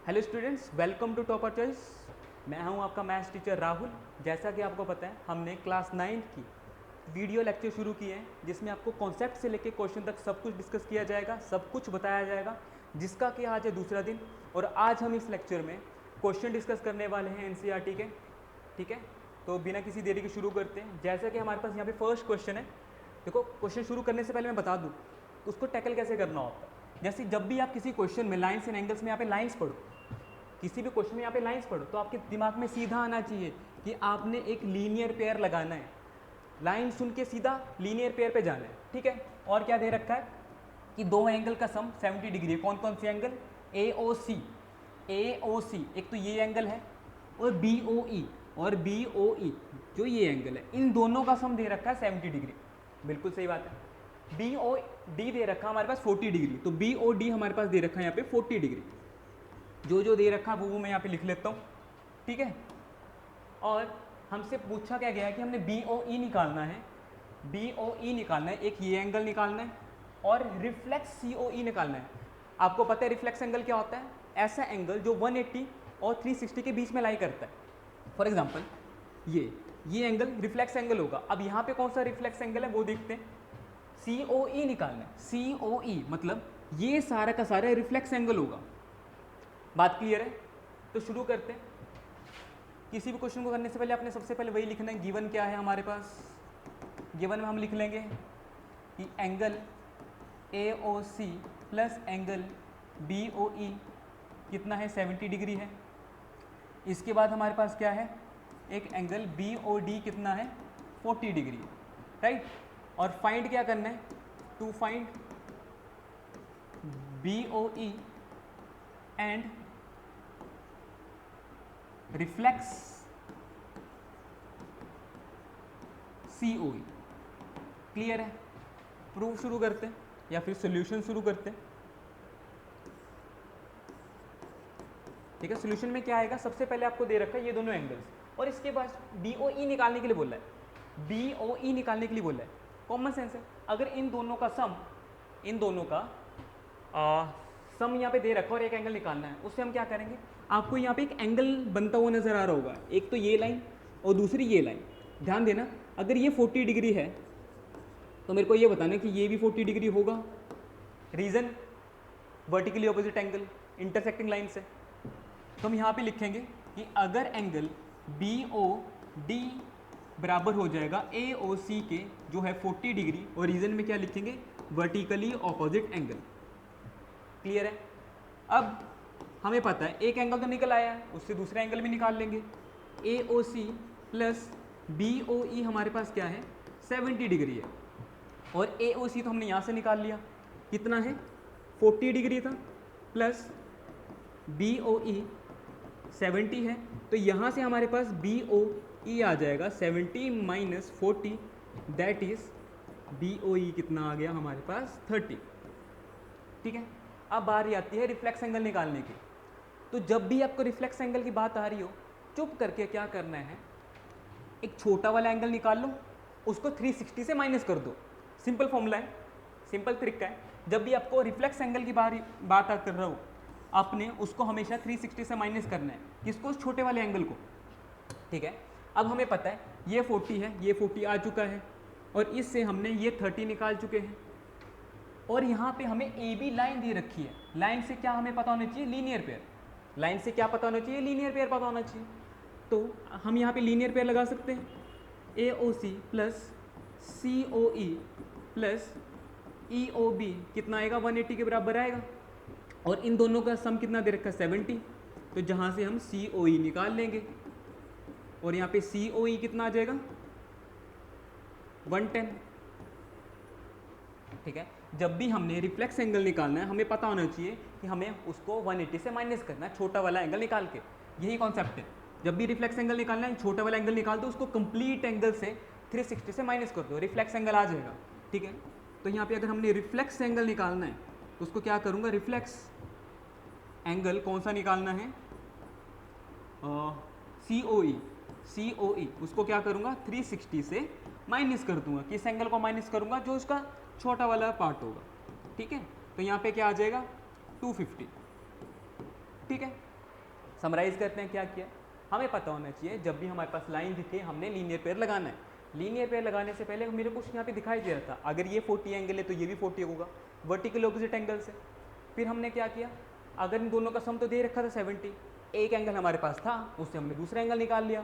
Hello students, welcome to topper choice. मैं हूं आपका मैथ्स टीचर राहुल। जैसा कि आपको पता है, हमने क्लास 9 की वीडियो लेक्चर शुरू किए हैं, जिसमें आपको कॉन्सेप्ट से लेकर क्वेश्चन तक सब कुछ डिस्कस किया जाएगा, सब कुछ बताया जाएगा, जिसका कि आज है दूसरा दिन। और आज हम इस लेक्चर में क्वेश्चन डिस्कस करने वाले हैं एनसीईआरटी के। ठीक है, तो बिना किसी देरी के शुरू करते हैं। जैसा कि हमारे पास यहाँ पे फर्स्ट क्वेश्चन है। देखो, क्वेश्चन शुरू करने से पहले मैं बता दूँ उसको टैकल कैसे करना होता है। जैसे जब भी आप किसी क्वेश्चन में लाइन्स एंड एंगल्स में यहाँ पे लाइन्स पढ़ो, किसी भी क्वेश्चन में यहाँ पे लाइन्स पढ़ो, तो आपके दिमाग में सीधा आना चाहिए कि आपने एक लीनियर पेयर लगाना है। लाइन सुन के सीधा लीनियर पेयर पे जाना है। ठीक है, और क्या दे रखा है कि दो एंगल का सम 70 डिग्री है। कौन कौन से एंगल? AOC एक तो ये एंगल है, और BOE और BOE जो ये एंगल है, इन दोनों का सम दे रखा है 70 डिग्री। बिल्कुल सही बात है। BOD दे रखा है हमारे पास 40 डिग्री, तो BOD हमारे पास दे रखा है यहाँ पे 40 डिग्री। जो दे रखा है वो मैं यहाँ पे लिख लेता हूँ। ठीक है, और हमसे पूछा क्या गया है कि हमने BOE निकालना है। BOE निकालना है, एक ये एंगल निकालना है, और रिफ्लेक्स COE निकालना है। आपको पता है रिफ्लेक्स एंगल क्या होता है? ऐसा एंगल जो 180 और 360 के बीच में लाई करता है। फॉर एग्जाम्पल ये एंगल रिफ्लेक्स एंगल होगा। अब यहाँ पे कौन सा रिफ्लेक्स एंगल है वो देखते हैं। COE निकालना है। COE मतलब ये सारा का सारा रिफ्लेक्स एंगल होगा। बात क्लियर है? तो शुरू करते हैं। किसी भी क्वेश्चन को करने से पहले आपने सबसे पहले वही लिखना है, गिवन क्या है हमारे पास। गिवन में हम लिख लेंगे कि angle AOC plus angle BOE कितना है? 70 डिग्री है। इसके बाद हमारे पास क्या है? एक एंगल BOD कितना है? 40 डिग्री, राइट। और फाइंड क्या करना है? To find BOE and reflex COE। Clear है? प्रूफ शुरू करते हैं या फिर सॉल्यूशन शुरू करते हैं। ठीक है, सॉल्यूशन में क्या आएगा? सबसे पहले आपको दे रखा है ये दोनों एंगल्स, और इसके बाद BOE निकालने के लिए बोला है। BOE निकालने के लिए बोला है। कॉमन सेंस है। अगर इन दोनों का सम सम यहाँ पे दे रखा और एक एंगल निकालना है, उससे हम क्या करेंगे? आपको यहाँ पे एक एंगल बनता हुआ नजर आ रहा होगा, एक तो ये लाइन और दूसरी ये लाइन। ध्यान देना, अगर ये 40 डिग्री है तो मेरे को ये बताना कि ये भी 40 डिग्री होगा। Reason vertically opposite angle, intersecting line से। तो हम यहाँ पे लिखेंगे कि अगर एंगल BOD बराबर हो जाएगा AOC के, जो है 40 डिग्री, और रीजन में क्या लिखेंगे? Vertically opposite angle. क्लियर है? अब हमें पता है एक एंगल तो निकल आया है, उससे दूसरा एंगल भी निकाल लेंगे। AOC प्लस BOE हमारे पास क्या है? 70 डिग्री है, और AOC तो हमने यहाँ से निकाल लिया। कितना है? 40 डिग्री था, प्लस BOE 70 है, तो यहाँ से हमारे पास BOE आ जाएगा 70 माइनस 40, दैट इज BOE कितना आ गया हमारे पास? 30। ठीक है, अब बारी आती है रिफ्लेक्स एंगल निकालने की। तो जब भी आपको रिफ्लेक्स एंगल की बात आ रही हो, चुप करके क्या करना है? एक छोटा वाला एंगल निकाल लो, उसको 360 से माइनस कर दो। सिंपल फॉर्मूला है, सिंपल तरीका है। जब भी आपको रिफ्लेक्स एंगल की बात कर रहा हो, आपने उसको हमेशा 360 से माइनस करना है। किसको? उस छोटे वाले एंगल को। ठीक है, अब हमें पता है ये 40 है, ये 40 आ चुका है, और इससे हमने ये 30 निकाल चुके हैं। और यहाँ पे हमें AB लाइन दे रखी है। लाइन से क्या हमें पता होना चाहिए? Linear pair. लाइन से क्या पता होना चाहिए? लीनियर पेयर पता होना चाहिए। तो हम यहाँ पे लीनियर पेयर लगा सकते हैं। AOC plus COE plus EOB कितना आएगा? 180 के बराबर आएगा, और इन दोनों का सम कितना दे रखा है? 70। तो जहाँ से हम COE निकाल लेंगे, और यहाँ पे COE कितना आ जाएगा? 110। ठीक है, जब भी हमने रिफ्लेक्स एंगल निकालना है, हमें पता होना चाहिए कि हमें उसको 180 से माइनस करना है, छोटा वाला एंगल निकाल के। यही कॉन्सेप्ट है। जब भी रिफ्लेक्स एंगल निकालना है, छोटा वाला एंगल निकाल दो, उसको कंप्लीट एंगल से 360 से माइनस कर दो, रिफ्लेक्स एंगल आ जाएगा। ठीक है, तो यहाँ पे अगर हमने रिफ्लेक्स एंगल निकालना है तो उसको क्या करूँगा? रिफ्लेक्स एंगल कौन सा निकालना है? COE, उसको क्या करूँगा? 360 से माइनस कर दूंगा। किस एंगल को माइनस करूँगा? जो उसका छोटा वाला पार्ट होगा। ठीक है, तो यहाँ पे क्या आ जाएगा? 250। ठीक है, समराइज करते हैं क्या किया, हमें पता होना चाहिए जब भी हमारे पास लाइन दिखे हमने लीनियर पेयर लगाना है। लीनियर पेयर लगाने से पहले मेरे कुछ यहाँ पे दिखाई दे रहा था, अगर ये 40 एंगल है तो ये भी 40 होगा वर्टिकल ऑपोजिट एंगल से। फिर हमने क्या किया, अगर इन दोनों का सम तो दे रखा था 70, एक एंगल हमारे पास था उससे हमने दूसरा एंगल निकाल लिया।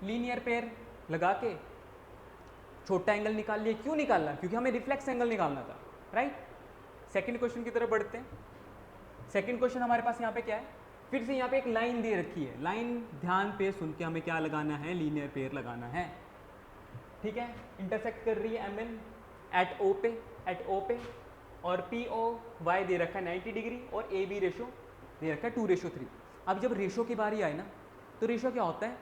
लीनियर पेयर लगा के छोटा एंगल निकाल लिया। क्यों निकालना, क्योंकि हमें रिफ्लेक्स एंगल निकालना था, राइट। सेकंड क्वेश्चन की तरफ बढ़ते हैं। सेकंड क्वेश्चन हमारे पास यहाँ पे क्या है, फिर से यहाँ पे एक लाइन दे रखी है। लाइन ध्यान पे सुन के हमें क्या लगाना है, लीनियर पेयर लगाना है, ठीक है। इंटरसेक्ट कर रही है एम एन एट ओ पे और पी ओ वाई दे रखा है 90 डिग्री और ए बी रेशो दे रखा है 2:3। अब जब रेशो की बारी आए ना तो रेशो क्या होता है,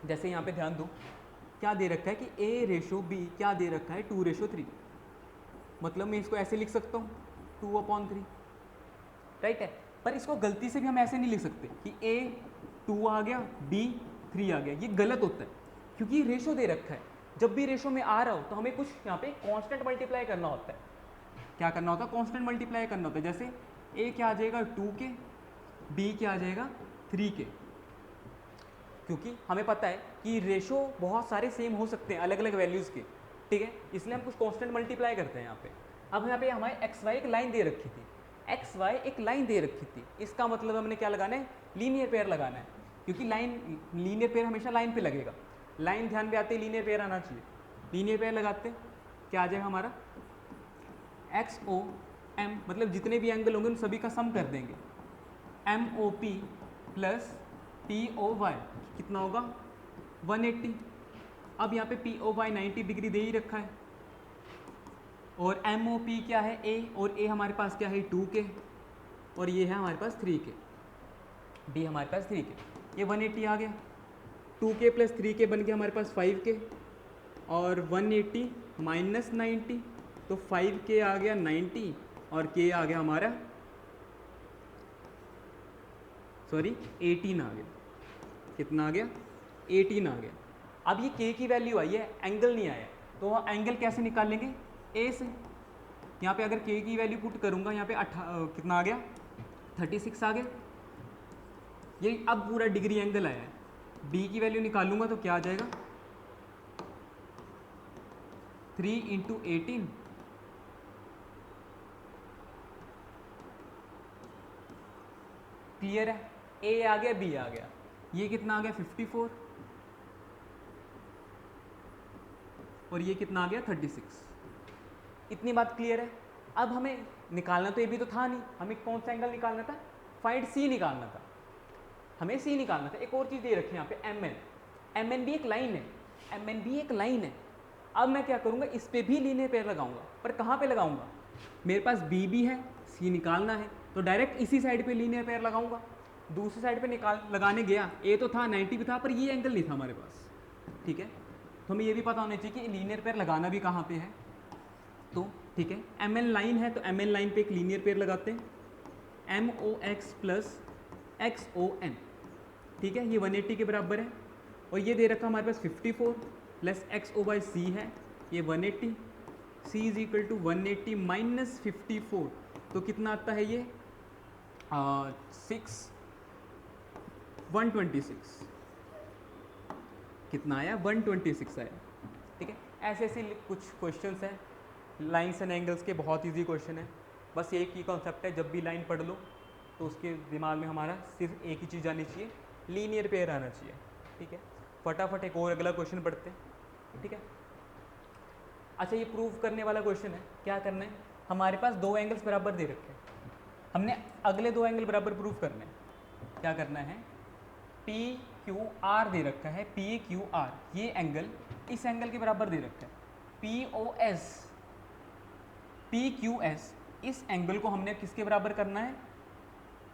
जैसे यहाँ पे ध्यान दो क्या दे रखा है कि ए रेशो बी क्या दे रखा है 2:3। मतलब मैं इसको ऐसे लिख सकता हूँ 2/3, राइट है। पर इसको गलती से भी हम ऐसे नहीं लिख सकते कि ए 2 आ गया बी 3 आ गया, ये गलत होता है क्योंकि रेशो दे रखा है। जब भी रेशो में आ रहा हो तो हमें कुछ यहाँ पे कांस्टेंट मल्टीप्लाई करना होता है। क्या करना होता है, कांस्टेंट मल्टीप्लाई करना होता है। जैसे ए क्या आ जाएगा 2 के, बी क्या आ जाएगा 3 के, क्योंकि हमें पता है कि रेशो बहुत सारे सेम हो सकते हैं अलग अलग वैल्यूज़ के, ठीक है, इसलिए हम कुछ कांस्टेंट मल्टीप्लाई करते हैं यहाँ पे। अब यहाँ पे हमारे एक्स वाई एक लाइन दे रखी थी, एक्स वाई एक लाइन दे रखी थी, इसका मतलब हमने क्या लगाना है, लीनियर पेयर लगाना है, क्योंकि लीनियर पेयर हमेशा लाइन पे लगेगा। लाइन ध्यान पे आते ही लीनियर पेयर आना चाहिए। लीनियर पेयर लगाते क्या आ जाएगा हमारा, एक्स ओ एम, मतलब जितने भी एंगल होंगे उन सभी का सम कर देंगे, M O P plus P O Y कितना होगा 180। अब यहाँ पे पी ओ वाई 90 डिग्री दे ही रखा है और एम ओ पी क्या है ए, और ए हमारे पास क्या है 2 के, और ये है हमारे पास 3 के, डी हमारे पास 3 के, ये 180 आ गया। 2 के प्लस 3 के बन गया हमारे पास 5 के, और 180 माइनस 90 तो 5 के आ गया 90 और के आ गया हमारा 18 आ गया। कितना आ गया 18 आ गया। अब ये के की वैल्यू आई है, एंगल नहीं आया, तो एंगल कैसे निकालेंगे, ए से। यहाँ पे अगर के की वैल्यू पुट करूँगा यहाँ पे कितना आ गया 36 आ गया। ये अब पूरा डिग्री एंगल आया है। बी की वैल्यू निकालूंगा तो क्या आ जाएगा 3 × 18 क्लियर है। ए आ गया बी आ गया, ये कितना आ गया 54 और ये कितना आ गया 36। इतनी बात क्लियर है। अब हमें निकालना तो ये भी तो था नहीं, हमें कौन सा एंगल निकालना था, फाइंड सी निकालना था, हमें सी निकालना था। एक और चीज़ दे रखी है यहाँ पे एम एन, एम एन भी एक लाइन है, एम एन भी एक लाइन है। अब मैं क्या करूँगा, इस पर भी लीनियर पेयर लगाऊंगा, पर कहाँ पे लगाऊंगा, मेरे पास बी भी है, सी निकालना है तो डायरेक्ट इसी साइड पे लीनियर पेयर लगाऊंगा। दूसरी साइड पे लगाने गया, ए तो था 90 भी था पर ये एंगल नहीं था हमारे पास, ठीक है। तो हमें ये भी पता होना चाहिए कि लीनियर पेयर लगाना भी कहाँ पे है। तो ठीक है, एम एन लाइन है तो एम एन लाइन पे एक लीनियर पेयर लगाते हैं, M O X plus X O N, ठीक है, ये 180 के बराबर है। और ये दे रखा हमारे पास 54 प्लस एक्स ओ बाई सी है, ये 180, सी इज इक्वल टू 180 माइनस 54, तो कितना आता है ये 126, कितना आया 126 आया, ठीक है। ऐसे ऐसे कुछ क्वेश्चंस हैं लाइन्स एंड एंगल्स के, बहुत इजी क्वेश्चन है। बस एक ही कॉन्सेप्ट है, जब भी लाइन पढ़ लो तो उसके दिमाग में हमारा सिर्फ एक ही चीज़ आनी चाहिए, लीनियर पेयर आना चाहिए, ठीक है। फटाफट एक और अगला क्वेश्चन पढ़ते हैं, ठीक है। अच्छा, ये प्रूव करने वाला क्वेश्चन है। क्या करना है, हमारे पास दो एंगल्स बराबर दे रखे हैं, हमने अगले दो एंगल बराबर प्रूव करने हैं। क्या करना है, पी क्यू आर दे रखा है, पी क्यू आर, ये एंगल इस एंगल के बराबर दे रखा है, P O S, P Q S, इस एंगल को हमने किसके बराबर करना है,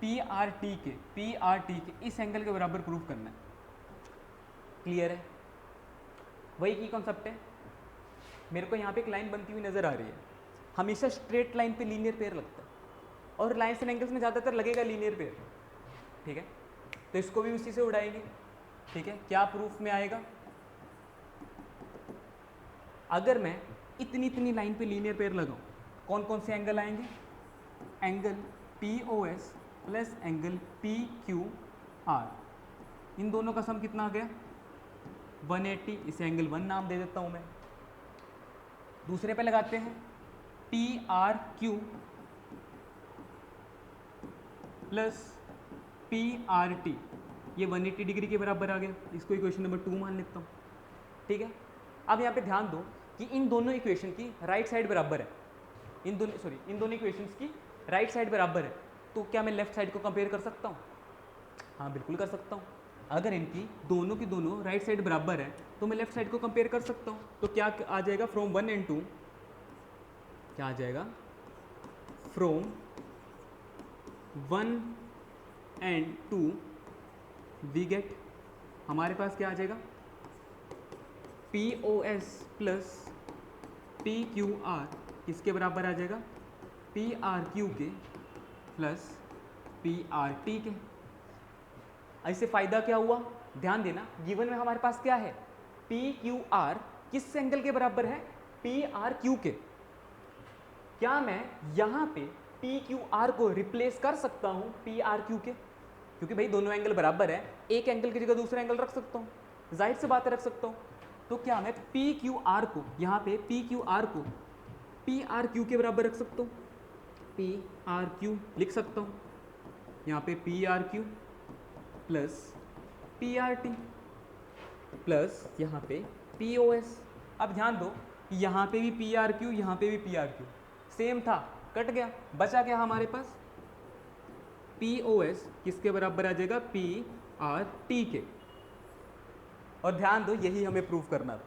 पी आर टी के, पी आर टी के इस एंगल के बराबर प्रूव करना है। क्लियर है, वही की कॉन्सेप्ट है। मेरे को यहाँ पे एक लाइन बनती हुई नज़र आ रही है, हमेशा स्ट्रेट लाइन पे लीनियर पेयर लगता है और लाइन्स एंड एंगल्स में ज़्यादातर लगेगा लीनियर पेयर, ठीक है। तो इसको भी उसी से उड़ाएंगे, ठीक है। क्या प्रूफ में आएगा, अगर मैं इतनी इतनी लाइन पे लीनियर पेयर लगाऊं, कौन कौन से एंगल आएंगे, angle P O S plus angle P Q R, इन दोनों का सम कितना आ गया 180, इसे एंगल 1 नाम दे देता हूँ मैं। दूसरे पे लगाते हैं P R Q plus P R T, ये 180 डिग्री के बराबर आ गया, इसको इक्वेशन नंबर 2 मान लेता हूँ। ठीक है, अब यहाँ पे ध्यान दो कि इन दोनों इक्वेशन की राइट साइड बराबर है, इन दोनों इक्वेशंस की राइट साइड बराबर है, तो क्या मैं लेफ्ट साइड को कंपेयर कर सकता हूँ? हाँ बिल्कुल कर सकता हूँ। अगर इनकी दोनों की दोनों राइट साइड बराबर है तो मैं लेफ्ट साइड को कंपेयर कर सकता हूँ। तो क्या आ जाएगा फ्रॉम 1 and 2, क्या आ जाएगा फ्रॉम 1 and 2 वी गेट, हमारे पास क्या आ जाएगा P O S plus P Q R किसके बराबर आ जाएगा पी आर क्यू के प्लस पी आर टी के। इससे फ़ायदा क्या हुआ, ध्यान देना, गिवन में हमारे पास क्या है पी क्यू आर किस एंगल के बराबर है पी आर क्यू के। क्या मैं यहाँ पे पी क्यू आर को रिप्लेस कर सकता हूँ पी आर क्यू के, क्योंकि भाई दोनों एंगल बराबर है, एक एंगल की जगह दूसरा एंगल रख सकता हूँ, जाहिर सी बात है रख सकता हूँ। तो क्या मैं पी क्यू आर को यहाँ पे पी क्यू आर को पी आर क्यू के बराबर रख सकता हूँ, पी आर क्यू लिख सकता हूँ, यहाँ पे P R Q plus P R T plus यहाँ पे पी ओ एस। अब ध्यान दो यहाँ पे भी पी आर क्यू, यहाँ पे भी पी आर क्यू सेम था, कट गया, बचा क्या हमारे पास पी ओ एस किसके बराबर आ जाएगा पी आर टी के। और ध्यान दो यही हमें प्रूव करना था।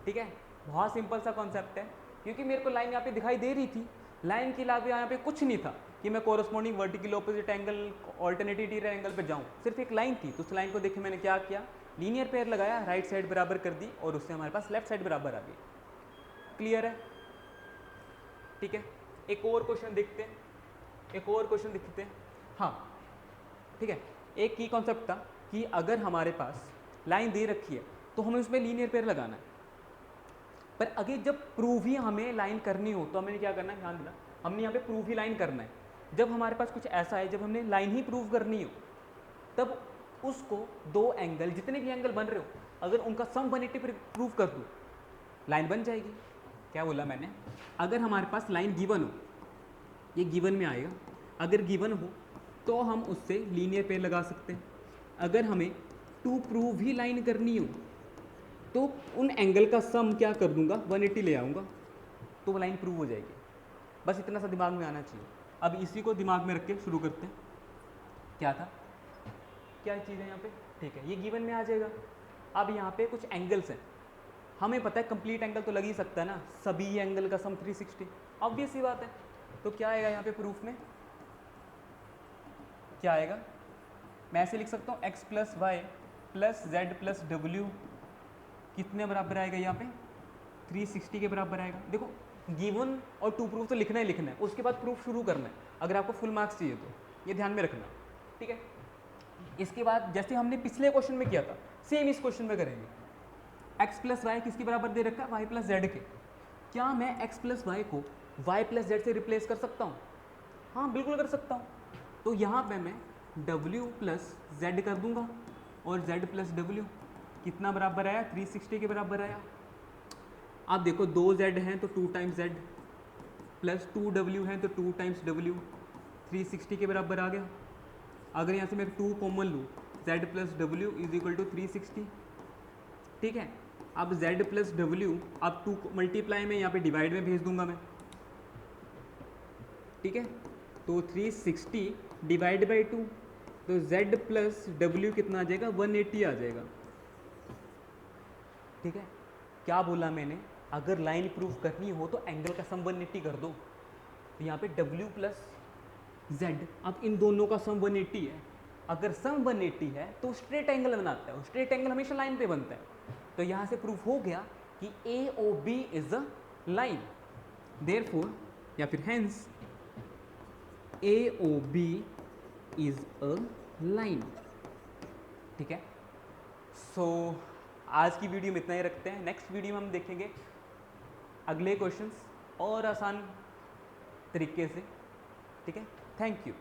ठीक है, बहुत सिंपल सा कॉन्सेप्ट है, क्योंकि मेरे को लाइन यहाँ पे दिखाई दे रही थी, लाइन के अलावा यहाँ पे कुछ नहीं था कि मैं corresponding vertical opposite angle alternative angle पे जाऊँ, सिर्फ एक लाइन थी। तो उस लाइन को देख के मैंने क्या किया, लीनियर पेयर लगाया, राइट साइड बराबर कर दी और उससे हमारे पास लेफ्ट साइड बराबर आ गई। क्लियर है? ठीक है, एक और क्वेश्चन देखते हैं, एक और क्वेश्चन देखते हैं। हाँ ठीक है, एक की कॉन्सेप्ट था कि अगर हमारे पास लाइन दे रखी है तो हमें उसमें लीनियर पेयर लगाना है, पर अगर जब प्रूव ही हमें लाइन करनी हो तो हमें क्या करना है, ध्यान देना, हमने यहाँ पे प्रूव ही लाइन करना है। जब हमारे पास कुछ ऐसा है, जब हमने लाइन ही प्रूव करनी हो, तब उसको दो एंगल, जितने भी एंगल बन रहे हो, अगर उनका सम 180 पर प्रूव कर दूँ, लाइन बन जाएगी। क्या बोला मैंने, अगर हमारे पास लाइन गिवन हो, ये गिवन में आएगा, अगर गिवन हो तो हम उससे लीनियर पेयर लगा सकते हैं। अगर हमें टू प्रूव ही लाइन करनी हो तो उन एंगल का सम क्या कर दूंगा 180 ले आऊँगा, तो वो लाइन प्रूव हो जाएगी। बस इतना सा दिमाग में आना चाहिए। अब इसी को दिमाग में रख के शुरू करते हैं। क्या था, क्या चीज़ है यहाँ पे, ठीक है, ये गिवन में आ जाएगा। अब यहाँ पे कुछ एंगल्स हैं, हमें पता है कंप्लीट एंगल तो लग ही सकता है ना, सभी एंगल का सम 360, ऑब्वियस सी बात है। तो क्या आएगा यहाँ पे प्रूफ में, क्या आएगा, मैं ऐसे लिख सकता हूँ x plus Y plus Z plus W कितने बराबर आएगा, यहाँ पे 360 के बराबर आएगा। देखो गिवन और टू प्रूफ तो लिखना ही लिखना है, उसके बाद प्रूफ शुरू करना है अगर आपको फुल मार्क्स चाहिए तो, ये ध्यान में रखना। ठीक है, इसके बाद जैसे हमने पिछले क्वेश्चन में किया था सेम इस क्वेश्चन में करेंगे। x प्लस वाई किसके बराबर दे रखा है, y प्लस जेड के। क्या मैं x प्लस वाई को y प्लस जेड से रिप्लेस कर सकता हूँ? हाँ बिल्कुल कर सकता हूँ। तो यहाँ पे मैं w प्लस जेड कर दूंगा और z प्लस डब्ल्यू कितना बराबर आया, 360 के बराबर आया। आप देखो 2 z हैं तो 2 टाइम्स z प्लस 2 w हैं तो 2 टाइम्स w, 360 के बराबर आ गया। अगर यहाँ से मैं 2 कॉमन लूँ, z plus W is equal to 360। ठीक है, अब z प्लस डब्ल्यू अब 2 मल्टीप्लाई में यहाँ पे डिवाइड में भेज दूंगा मैं। ठीक है, तो 360 डिवाइड बाई 2, तो z प्लस डब्ल्यू कितना आ जाएगा, 180 आ जाएगा। ठीक है, क्या बोला मैंने, अगर लाइन प्रूफ करनी हो तो एंगल का सम 180 कर दो। तो यहाँ पे w प्लस z, अब इन दोनों का सम 180 है, अगर सम 180 है तो स्ट्रेट एंगल बनाता है, स्ट्रेट एंगल हमेशा लाइन पे बनता है। तो यहाँ से प्रूफ हो गया कि AOB is a line, therefore या फिर hence AOB is a line. ठीक है, सो आज की वीडियो में इतना ही रखते हैं। नेक्स्ट वीडियो में हम देखेंगे अगले क्वेश्चंस और आसान तरीके से। ठीक है, थैंक यू।